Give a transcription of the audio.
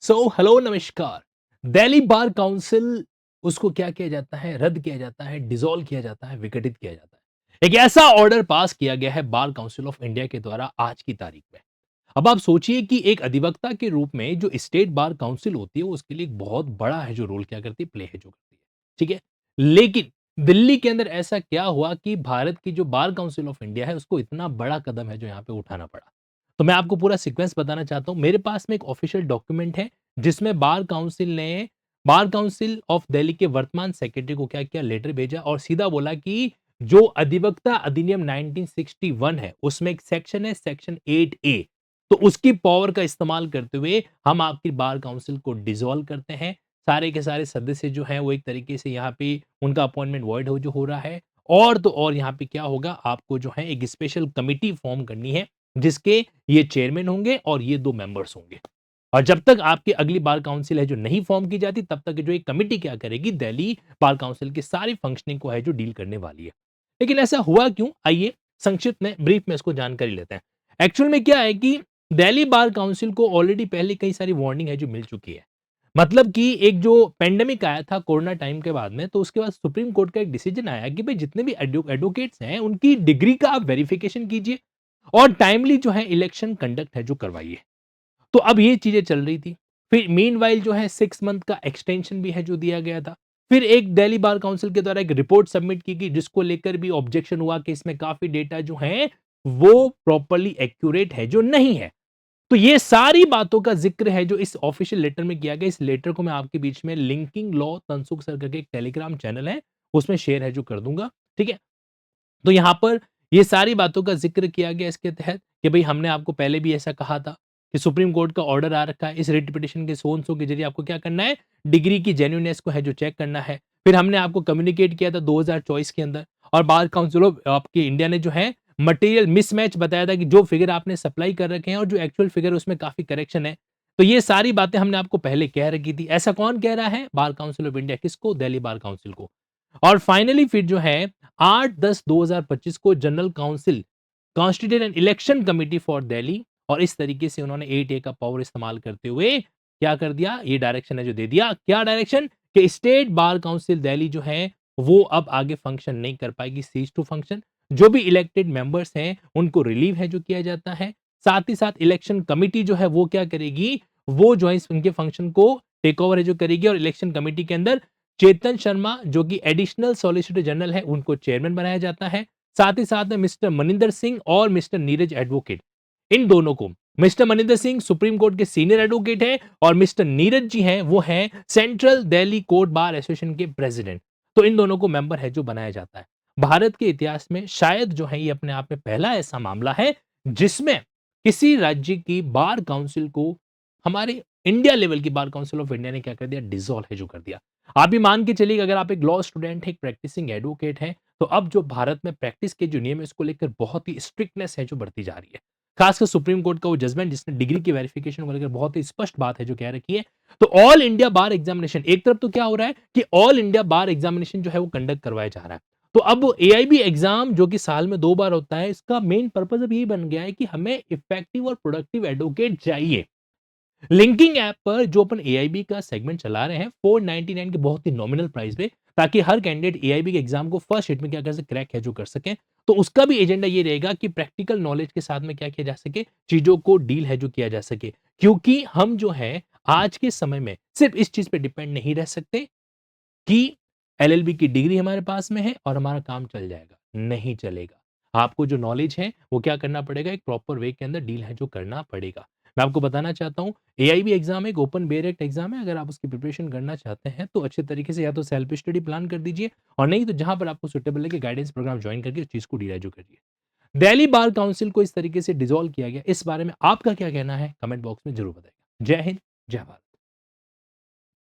Hello नमस्कार। Delhi bar council उसको क्या किया जाता है? रद्द किया जाता है, डिसॉल्व किया जाता है, विघटित किया जाता है। एक ऐसा ऑर्डर पास किया गया है बार काउंसिल ऑफ इंडिया के द्वारा आज की तारीख में। अब आप सोचिए कि एक अधिवक्ता के रूप में जो स्टेट बार काउंसिल होती है, वो उसके लिए एक बहुत बड़ा है जो रोल क्या करती है, प्ले है जो करती है। ठीक है? लेकिन दिल्ली के अंदर ऐसा क्या हुआ कि भारत की जो बार काउंसिल ऑफ इंडिया है, उसको इतना बड़ा कदम है जो यहाँ पे उठाना पड़ा। तो मैं आपको पूरा सीक्वेंस बताना चाहता हूँ। मेरे पास में एक ऑफिशियल डॉक्यूमेंट है, जिसमें बार काउंसिल ऑफ दिल्ली के वर्तमान सेक्रेटरी को क्या किया, लेटर भेजा और सीधा बोला कि जो अधिवक्ता अधिनियम 1961 है, उसमें एक सेक्शन है, सेक्शन 8 ए, तो उसकी पावर का इस्तेमाल करते हुए हम आपकी बार काउंसिल को डिसॉल्व करते हैं। सारे के सारे सदस्य जो हैं वो एक तरीके से यहाँ पे उनका अपॉइंटमेंट वॉइड हो रहा है। और तो और यहाँ पे क्या होगा, आपको जो है एक स्पेशल कमिटी फॉर्म करनी है, जिसके ये चेयरमैन होंगे और ये 2 मेंबर्स होंगे। और जब तक आपकी अगली बार काउंसिल है जो नहीं फॉर्म की जाती, तब तक जो एक कमिटी क्या करेगी, दिल्ली बार काउंसिल की सारी फंक्शनिंग को है जो डील करने वाली है। लेकिन ऐसा हुआ क्यों? आइए संक्षिप्त में ब्रीफ में इसको जानकारी लेते हैं। एक्चुअल में क्या है कि दिल्ली बार काउंसिल को ऑलरेडी पहले कई सारी वार्निंग है जो मिल चुकी है। मतलब कि एक जो पैंडेमिक आया था कोरोना टाइम के बाद में, तो उसके बाद सुप्रीम कोर्ट का एक डिसीजन आया कि भाई जितने भी एडवोकेट्स हैं, उनकी डिग्री का आप वेरिफिकेशन कीजिए और टाइमली जो है इलेक्शन कंडक्ट है जो करवाइए। तो अब ये चीजें चल रही थी। फिर मीनवाइल जो है 6 मंथ का एक्सटेंशन भी है जो दिया गया था। फिर एक दिल्ली बार काउंसिल के द्वारा एक रिपोर्ट सबमिट की गई, जिसको लेकर भी ऑब्जेक्शन हुआ कि इसमें काफी डेटा जो है वो प्रॉपर्ली एक्यूरेट है जो नहीं है। तो ये सारी बातों का जिक्र है जो इस ऑफिशियल लेटर में किया गया। इस लेटर को मैं आपके बीच में लिंकिंग लॉ तनसुख सर करके एक टेलीग्राम चैनल है, उसमें शेयर है जो कर दूंगा। ठीक है? तो यहां पर ये सारी बातों का जिक्र किया गया इसके तहत कि भाई हमने आपको पहले भी ऐसा कहा था कि सुप्रीम कोर्ट का ऑर्डर आ रखा है, इस रिट पिटीशन के सो एंड सो के जरिए आपको क्या करना है, डिग्री की जेन्युइननेस को है जो चेक करना है। फिर हमने आपको कम्युनिकेट किया था 2024 के अंदर, और बार काउंसिल ऑफ आपकी इंडिया ने जो है मटेरियल मिसमैच बताया था कि जो फिगर आपने सप्लाई कर रखे हैं और जो एक्चुअल फिगर उसमें काफी करेक्शन है। तो ये सारी बातें हमने आपको पहले कह रखी थी। ऐसा कौन कह रहा है? Bar council of India. किसको? दिल्ली बार काउंसिल को। और फाइनली फिर जो है 8-10-2025 को general council constitute an election committee for Delhi, और इस तरीके से उन्होंने 8A का पावर इस्तेमाल करते हुए क्या कर दिया, ये डायरेक्शन है जो दे दिया। क्या डायरेक्शन? कि स्टेट बार काउंसिल दिल्ली जो है वो अब आगे फंक्शन नहीं कर पाएगी, सीज टू फंक्शन। जो भी इलेक्टेड मेंबर्स हैं उनको रिलीव है जो किया जाता है। साथ ही साथ इलेक्शन कमिटी जो है वो क्या करेगी, वो जो है इनके फंक्शन को टेक ओवर है जो करेगी, और इलेक्शन कमिटी के अंदर चेतन शर्मा जो कि एडिशनल सॉलिसिटर जनरल है, उनको चेयरमैन बनाया जाता है। साथ ही साथ में मिस्टर मनिंदर सिंह और मिस्टर नीरज एडवोकेट, इन दोनों को, mister Maninder Singh supreme court के सीनियर एडवोकेट है और मिस्टर नीरज जी हैं वो हैं central Delhi court bar association के प्रेसिडेंट। तो इन दोनों को मेंबर है जो बनाया जाता है। भारत के इतिहास में शायद जो है ये अपने आप में पहला ऐसा मामला है जिसमें किसी राज्य की बार काउंसिल को हमारे इंडिया लेवल की बार काउंसिल ऑफ इंडिया ने क्या कर दिया, डिसॉल्व है जो कर दिया। आप भी मान के चलिए कि अगर आप एक लॉ स्टूडेंट हैं, एक प्रैक्टिसिंग एडवोकेट हैं, तो अब जो भारत में प्रैक्टिस के जो नियम है उसको लेकर बहुत ही स्ट्रिक्टनेस है जो बढ़ती जा रही है। खासकर सुप्रीम कोर्ट का वो जजमेंट जिसने डिग्री की वेरिफिकेशन को लेकर बहुत ही स्पष्ट बात है जो कह रखी है। तो ऑल इंडिया बार एग्जामिनेशन एक तरफ तो क्या हो रहा है कि ऑल इंडिया बार एग्जामिनेशन जो है वो कंडक्ट करवाया जा रहा है। तो अब एआईबी एग्जाम जो कि साल में 2 बार होता है, इसका मेन पर्पज अब यही बन गया है कि हमें इफेक्टिव और प्रोडक्टिव एडवोकेट चाहिए। लिंकिंग ऐप पर जो अपन एआईबी का सेगमेंट चला रहे हैं 499 के बहुत ही नॉमिनल प्राइस पे, ताकि हर कैंडिडेट एआईबी के एग्जाम को फर्स्ट हिट में क्या कर सके, क्रैक है जो कर सके। तो उसका भी एजेंडा ये रहेगा कि प्रैक्टिकल नॉलेज के साथ में क्या किया जा सके, चीजों को डील है जो किया जा सके। क्योंकि हम जो है आज के समय में सिर्फ इस चीज पे डिपेंड नहीं रह सकते कि एलएलबी की डिग्री हमारे पास में है और हमारा काम चल जाएगा, नहीं चलेगा। आपको जो नॉलेज है वो क्या करना पड़ेगा, एक प्रॉपर वे के अंदर डील है जो करना पड़ेगा। मैं आपको बताना चाहता हूँ एआईबी एग्जाम एक ओपन डायरेक्ट एग्जाम है। अगर आप उसकी प्रिपरेशन करना चाहते हैं तो अच्छे तरीके से या तो सेल्फ स्टडी प्लान कर दीजिए, और नहीं तो जहां पर आपको सुटेबल लगे गाइडेंस प्रोग्राम ज्वाइन करके उस चीज को डील है जो करिए। दिल्ली बार काउंसिल को इस तरीके से डिसॉल्व किया गया, इस बारे में आपका क्या कहना है कमेंट बॉक्स में जरूर बताइएगा। जय हिंद, जय भारत।